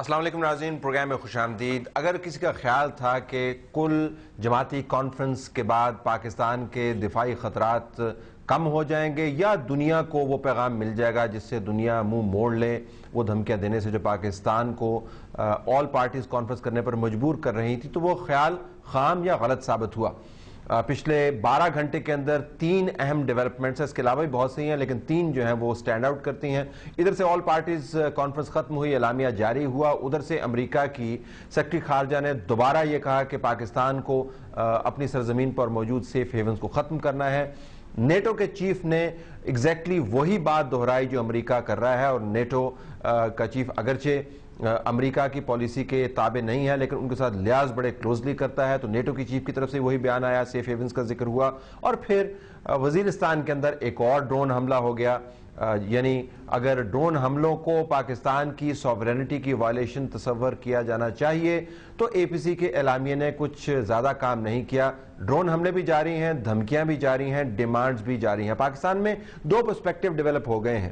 السلام علیکم ناظرین، پروگرام میں خوش آمدید۔ اگر کسی کا خیال تھا کہ کل جماعتی کانفرنس کے بعد پاکستان کے دفاعی خطرات کم ہو جائیں گے یا دنیا کو وہ پیغام مل جائے گا جس سے دنیا منہ موڑ لے، وہ دھمکیاں دینے سے جو پاکستان کو آل پارٹیز کانفرنس کرنے پر مجبور کر رہی تھی، تو وہ خیال خام یا غلط ثابت ہوا۔ پچھلے 12 گھنٹے کے اندر 3 اہم ڈیولپمنٹس ہیں، اس کے علاوہ بھی بہت سی ہیں لیکن 3 جو ہیں وہ سٹینڈ آؤٹ کرتی ہیں۔ ادھر سے آل پارٹیز کانفرنس ختم ہوئی، اعلامیہ جاری ہوا۔ ادھر سے امریکہ کی سیکرٹری خارجہ نے دوبارہ یہ کہا کہ پاکستان کو اپنی سرزمین پر موجود سیف ہیونز کو ختم کرنا ہے۔ نیٹو کے چیف نے ایگزیکٹلی وہی بات دہرائی جو امریکہ کر رہا ہے، اور نیٹو کا چیف اگرچہ امریکہ کی پالیسی کے تابع نہیں ہے لیکن ان کے ساتھ لیاز بڑے کلوزلی کرتا ہے، تو نیٹو کی چیف کی طرف سے وہی بیان آیا، سیف ہیونز کا ذکر ہوا۔ اور پھر وزیرستان کے اندر ایک اور ڈرون حملہ ہو گیا، یعنی اگر ڈرون حملوں کو پاکستان کی سوورینٹی کی وائلیشن تصور کیا جانا چاہیے تو اے پی سی کے اعلامیے نے کچھ زیادہ کام نہیں کیا۔ ڈرون حملے بھی جاری ہیں، دھمکیاں بھی جاری ہیں، ڈیمانڈز بھی جاری ہیں۔ پاکستان میں 2 پرسپیکٹیو ڈیولپ ہو گئے ہیں۔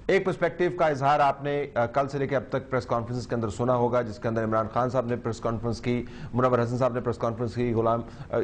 ایک پرسپیکٹیو کا اظہار آپ نے کل سے لے کے اب تک پریس کانفرنس کے اندر سنا ہوگا، جس کے اندر عمران خان صاحب نے پریس کانفرنس کی، منور حسن صاحب نے پریس کانفرنس کی،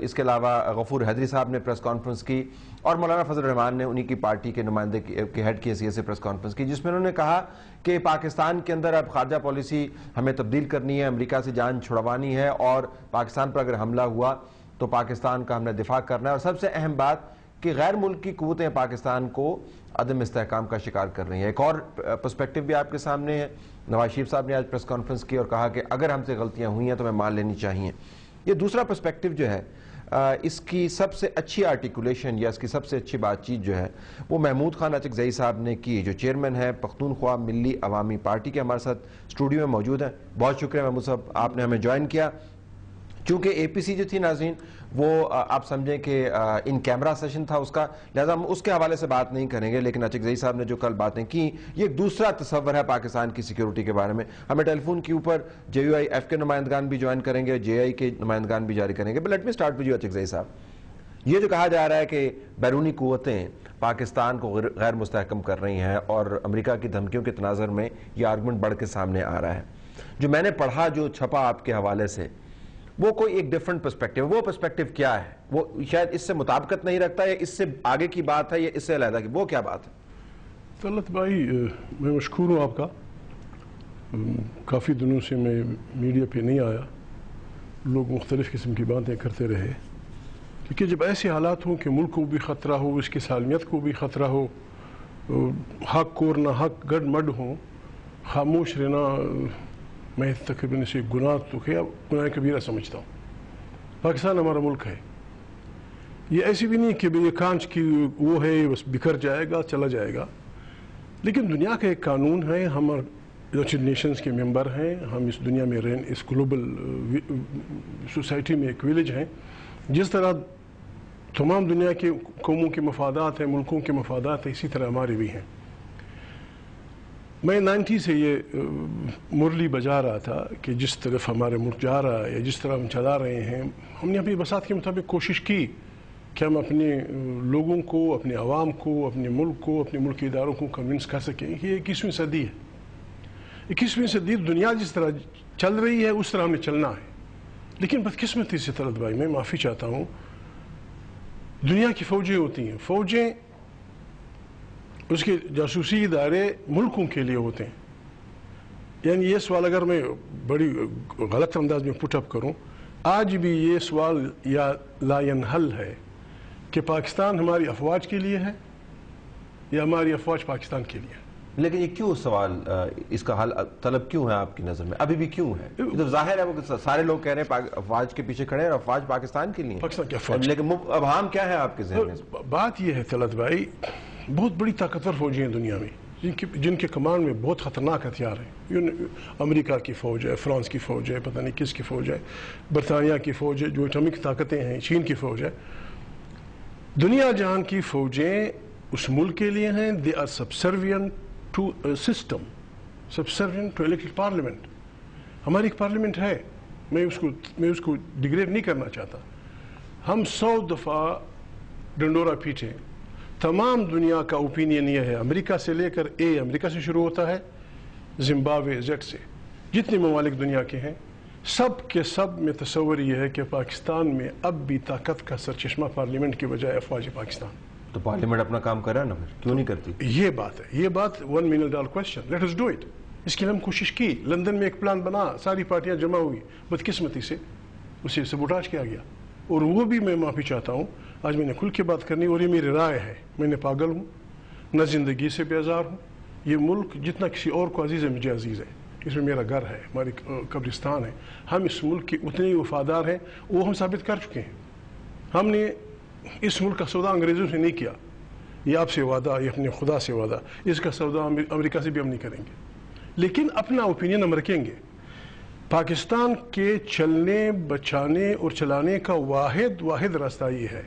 اس کے علاوہ غفور حیدری صاحب نے پریس کانفرنس کی، اور مولانا فضل الرحمان نے انہی کی پارٹی کے نمائندے کے ہیڈ کی حیثیت سے پریس کانفرنس کی، جس میں انہوں نے کہا کہ پاکستان کے اندر اب خارجہ پالیسی ہمیں تبدیل کرنی ہے، امریکہ سے جان چھڑوانی ہے، اور پاکستان پر اگر حملہ ہوا تو پاکستان کا ہم نے دفاع کرنا ہے۔ اور سب سے اہم بات کہ غیر ملکی قوتیں پاکستان کو عدم استحکام کا شکار کر رہی ہیں۔ ایک اور پرسپیکٹیو بھی آپ کے سامنے ہے، نواز شریف صاحب نے آج پریس کانفرنس کی اور کہا کہ اگر ہم سے غلطیاں ہوئی ہیں تو ہمیں مان لینی چاہیے۔ یہ دوسرا پرسپیکٹیو جو ہے، اس کی سب سے اچھی آرٹیکولیشن یا اس کی سب سے اچھی بات چیت جو ہے وہ محمود خان اچکزئی صاحب نے کی، جو چیئرمین ہے پختونخوا ملی عوامی پارٹی کے، ہمارے ساتھ اسٹوڈیو میں موجود ہیں۔ بہت شکریہ محمود صاحب، آپ نے ہمیں جوائن کیا۔ چونکہ اے پی سی جو تھی ناظرین وہ آپ سمجھیں کہ ان کیمرہ سیشن تھا اس کا، لہذا ہم اس کے حوالے سے بات نہیں کریں گے، لیکن اچکزئی صاحب نے جو کل باتیں کی یہ ایک دوسرا تصور ہے پاکستان کی سیکیورٹی کے بارے میں۔ ہمیں ٹیلی فون کے اوپر JUIF کے نمائندگان بھی جوائن کریں گے، JI کے نمائندگان بھی جاری کریں گے۔ But let me start with you Achakzai صاحب، یہ جو کہا جا رہا ہے کہ بیرونی قوتیں پاکستان کو غیر مستحکم کر رہی ہیں اور امریکہ کی دھمکیوں کے تناظر میں یہ آرگومنٹ بڑھ کے سامنے آ رہا ہے، جو میں نے پڑھا جو چھپا آپ کے حوالے سے، وہ کوئی ایک ڈیفرنٹ پرسپیکٹیو، وہ پرسپیکٹیو کیا ہے؟ وہ شاید اس سے مطابقت نہیں رکھتا ہے، اس سے آگے کی بات ہے یا اس سے علیحدہ کی، وہ کیا بات ہے؟ طلعت بھائی، میں مشکور ہوں آپ کا، کافی دنوں سے میں میڈیا پہ نہیں آیا، لوگ مختلف قسم کی باتیں کرتے رہے، کیونکہ جب ایسے حالات ہوں کہ ملک کو بھی خطرہ ہو، اس کی سالمیت کو بھی خطرہ ہو، حق کو اور نہ حق گڈ مڈ ہوں، خاموش رہنا میں تقریباً اسے گناہ تو کیا گناہ کبیرہ سمجھتا ہوں۔ پاکستان ہمارا ملک ہے، یہ ایسی بھی نہیں کہ یہ کانچ کی وہ ہے بس بکھر جائے گا چلا جائے گا، لیکن دنیا کا ایک قانون ہے، ہم یونائٹڈ نیشنز کے ممبر ہیں، ہم اس دنیا میں اس گلوبل سوسائٹی میں ایک ویلیج ہیں، جس طرح تمام دنیا کے قوموں کے مفادات ہیں، ملکوں کے مفادات ہیں، اسی طرح ہمارے بھی ہیں۔ میں 90 سے یہ مرلی بجا رہا تھا کہ جس طرف ہمارے ملک جا رہا ہے یا جس طرح ہم چلا رہے ہیں، ہم نے اپنی بساط کے مطابق کوشش کی کہ ہم اپنے لوگوں کو، اپنے عوام کو، اپنے ملک کو، اپنے ملکی اداروں کو کنونس کر سکیں کہ یہ 21ویں صدی ہے۔ 21ویں صدی دنیا جس طرح چل رہی ہے اس طرح ہمیں چلنا ہے، لیکن بدقسمتی سے طلعت بھائی میں معافی چاہتا ہوں، دنیا کی فوجیں ہوتی ہیں، فوجیں اس کے جاسوسی ادارے ملکوں کے لیے ہوتے ہیں۔ یعنی یہ سوال اگر میں بڑی غلط انداز میں پٹ اپ کروں، آج بھی یہ سوال یا لا ینحل ہے کہ پاکستان ہماری افواج کے لیے ہے یا ہماری افواج پاکستان کے لیے ہے۔ لیکن یہ کیوں سوال، اس کا حل طلب کیوں ہے آپ کی نظر میں؟ ابھی بھی کیوں ہے؟ تو ظاہر ہے وہ سارے لوگ کہہ رہے ہیں افواج کے پیچھے کھڑے ہیں اور افواج پاکستان کے لیے، پاکستان کی افواج، لیکن ابہام کیا ہے آپ کے ذہن میں؟ بات یہ ہے طلعت بھائی، بہت بڑی طاقتور فوجیں ہیں دنیا میں جن کے کمان میں بہت خطرناک ہتھیار ہیں۔ امریکہ کی فوج ہے، فرانس کی فوج ہے، پتہ نہیں کس کی فوج ہے، برطانیہ کی فوج ہے جو ایٹمک طاقتیں ہیں، چین کی فوج ہے۔ دنیا جہان کی فوجیں اس ملک کے لیے ہیں، they are subservient to a system, subservient to elected parliament۔ ہماری ایک پارلیمنٹ ہے، میں اس کو ڈیگریڈ نہیں کرنا چاہتا، ہم 100 دفعہ ڈنڈورا پیٹے، تمام دنیا کا اوپینین یہ ہے، امریکہ سے لے کر امریکہ سے شروع ہوتا ہے، زمبابوے زیڈ سے، جتنے ممالک دنیا کے ہیں سب کے سب میں تصور یہ ہے کہ پاکستان میں اب بھی طاقت کا سرچشمہ پارلیمنٹ کی بجائے افواج پاکستان. تو پارلیمنٹ اپنا کام کر رہا ہے نا، پھر کیوں نہیں کرتی؟ یہ بات ہے، یہ بات $1 million question. Let us do it. اس کے لیے ہم کوشش کی، لندن میں ایک پلان بنا، ساری پارٹیاں جمع ہوئی، بدقسمتی سے اسے سبوٹاج کیا گیا. اور وہ بھی میں معافی چاہتا ہوں، آج میں نے کھل کے بات کرنی، اور یہ میری رائے ہے. میں نے پاگل ہوں، نہ زندگی سے بیزار ہوں. یہ ملک جتنا کسی اور کو عزیز ہے مجھے عزیز ہے. اس میں میرا گھر ہے، ہماری قبرستان ہے. ہم اس ملک کے اتنے ہی وفادار ہیں، وہ ہم ثابت کر چکے ہیں. ہم نے اس ملک کا سودا انگریزوں سے نہیں کیا. یہ آپ سے وعدہ، یہ اپنے خدا سے وعدہ. اس کا سودا امریکہ سے بھی ہم نہیں کریں گے. لیکن اپنا اوپینین ہم رکھیں گے. پاکستان کے چلنے، بچانے اور چلانے کا واحد راستہ یہ ہے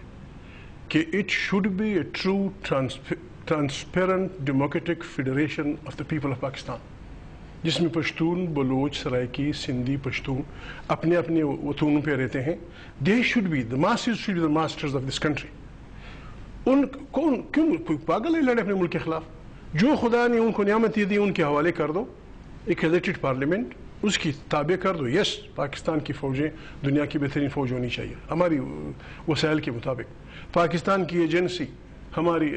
کہ it should be a true transparent democratic federation of the people of Pakistan, جس میں پشتون، بلوچ، سرائکی، سندھی، پشتون اپنے اپنے وطنوں پہ رہتے ہیں. They should be the masses, should be the masters of this country. کیوں پاگل ہے لڑے اپنے ملک کے خلاف؟ جو خدا نے ان کو نعمت دی ان کے حوالے کر دو. ایک الیکٹڈ پارلیمنٹ، اس کی تابع کر دو. یس، پاکستان کی فوجیں دنیا کی بہترین فوج ہونی چاہیے ہماری وسائل کے مطابق. پاکستان کی ایجنسی ہماری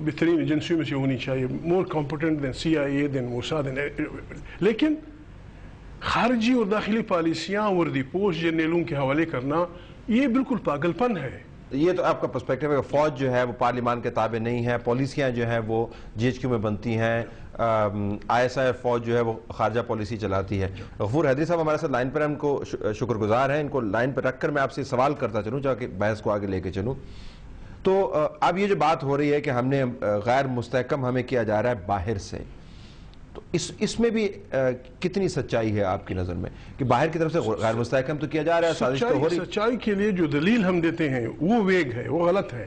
بہترین ایجنسیوں میں سے ہونی چاہیے، مور کمپیٹنٹ دین CIA دین موساد. لیکن خارجی اور داخلی پالیسیاں وردی پوش جرنیلوں کے حوالے کرنا یہ بالکل پاگل پن ہے. یہ تو آپ کا پرسپیکٹو ہے کہ فوج جو ہے وہ پارلیمان کے تابع نہیں ہے، پالیسیاں جو ہیں وہ GHQ میں بنتی ہیں، ISI فوج جو ہے وہ خارجہ پالیسی چلاتی ہے. غفور حیدری صاحب ہمارے ساتھ لائن پر ہیں، ان کو شکر گزار ہیں. ان کو لائن پر رکھ کر میں آپ سے سوال کرتا چلوں تاکہ بحث کو آگے لے کے چلوں. تو اب یہ جو بات ہو رہی ہے کہ ہم نے غیر مستحکم ہمیں کیا جا رہا ہے باہر سے، تو اس میں بھی کتنی سچائی ہے آپ کی نظر میں کہ باہر کی طرف سے غیر مستحکم تو کیا جا رہا ہے، سازش تو ہو رہی؟ سچائی کے لیے جو دلیل ہم دیتے ہیں وہ ویگ ہے، وہ غلط ہے.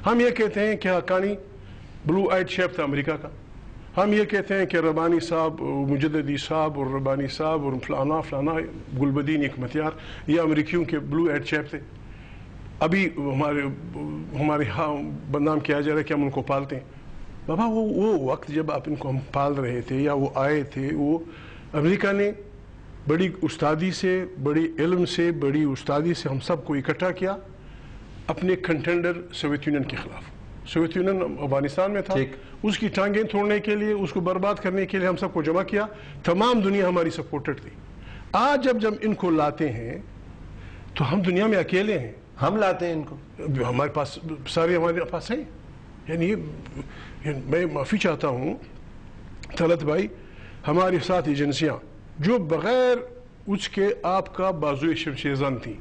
ہم یہ کہتے ہیں کہ حقانی بلو آئٹ شیپ تھا امریکہ کا. ہم یہ کہتے ہیں کہ ربانی صاحب، مجددی صاحب اور ربانی صاحب اور فلانا گلبدین حکمتیار یہ امریکیوں کے بلو آئٹ شیپ تھے. ابھی ہمارے ہاں بدنام کیا جا رہا ہے کہ ہم ان کو پالتے ہیں. بابا وہ وقت جب آپ ان کو ہم پال رہے تھے یا وہ آئے تھے، وہ امریکہ نے بڑی استادی سے، بڑی علم سے، بڑی استادی سے ہم سب کو اکٹھا کیا اپنے کنٹینڈر سوویت یونین کے خلاف. سوویت یونین افغانستان میں تھا، اس کی ٹانگیں توڑنے کے لیے، اس کو برباد کرنے کے لیے ہم سب کو جمع کیا. تمام دنیا ہماری سپورٹڈ تھی. آج جب ان کو لاتے ہیں تو ہم دنیا میں اکیلے ہیں. ہم لاتے ہیں ان کو، ہمارے پاس سارے ہمارے پاس ہیں. یعنی میں معافی چاہتا ہوں طلعت بھائی، ہمارے ساتھ ایجنسیاں جو بغیر اس کے آپ کا بازوئے شمشیرزن تھیں،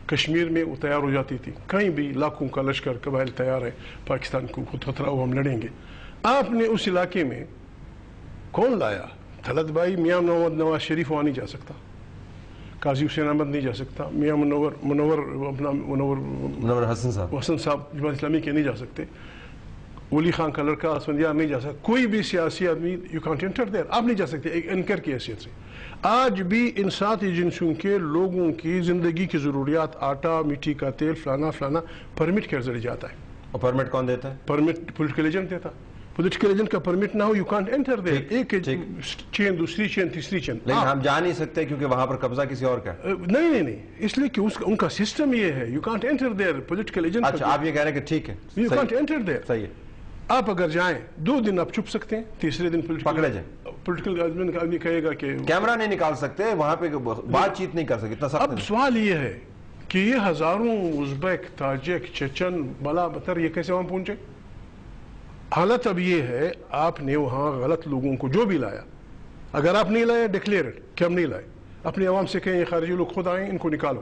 کشمیر میں وہ تیار ہو جاتی تھی. کہیں بھی لاکھوں کا لشکر قبائل تیار ہے، پاکستان کو خود خطرہ ہو ہم لڑیں گے. آپ نے اس علاقے میں کون لایا؟ طلعت بھائی، میاں محمد نواز شریف وہاں نہیں جا سکتا، قاضی حسین احمد نہیں جا سکتا، میاں منور حسن صاحب جماعت اسلامی کے نہیں جا سکتے، ولی خان کا لڑکا اسفندیار نہیں جا سکتا. کوئی بھی سیاسی آدمی یو کانٹ انٹر دیر، آپ نہیں جا سکتے ایک اینکر کی حیثیت سے. آج بھی ان 7 ایجنسیوں کے لوگوں کی زندگی کی ضروریات، آٹا، مٹی کا تیل، فلانا پرمٹ کے ذریعے جاتا ہے. اور پرمٹ کون دیتا ہے؟ پرمٹ پولیٹیکل ایجنٹ دیتا. پولیٹیکل ایجنٹ کا پرمٹ نہ ہو یو کانٹ انٹر دیر. ایک چین، دوسری چین، تیسری چین. لیکن ہم جا نہیں سکتے کیونکہ وہاں پر قبضہ کسی اور کا ہے. نہیں، اس لیے کہ ان کا سسٹم یہ ہے، you can't enter there. Political agent. اچھا، آپ یہ کہہ رہے ہیں کہ ٹھیک ہے، یو کانٹ انٹر دیر. صحیح ہے. آپ اگر جائیں 2 دن آپ چھپ سکتے ہیں، تیسرے دن پکڑے جائیں. پولیٹیکل آدمی کہے گا کہ کیمرہ نہیں نکال سکتے وہاں پہ، بات چیت نہیں کر سکتے. اب سوال یہ ہے کہ یہ ہزاروں ازبیک، تاجک، چچن، بلا بتر یہ کیسے وہاں پہنچے؟ حالت اب یہ ہے، آپ نے وہاں غلط لوگوں کو جو بھی لایا، اگر آپ نہیں لائے ڈکلیئر کہ ہم نہیں لائے، اپنے عوام سے کہیں یہ خارجی لوگ خود آئیں، ان کو نکالو.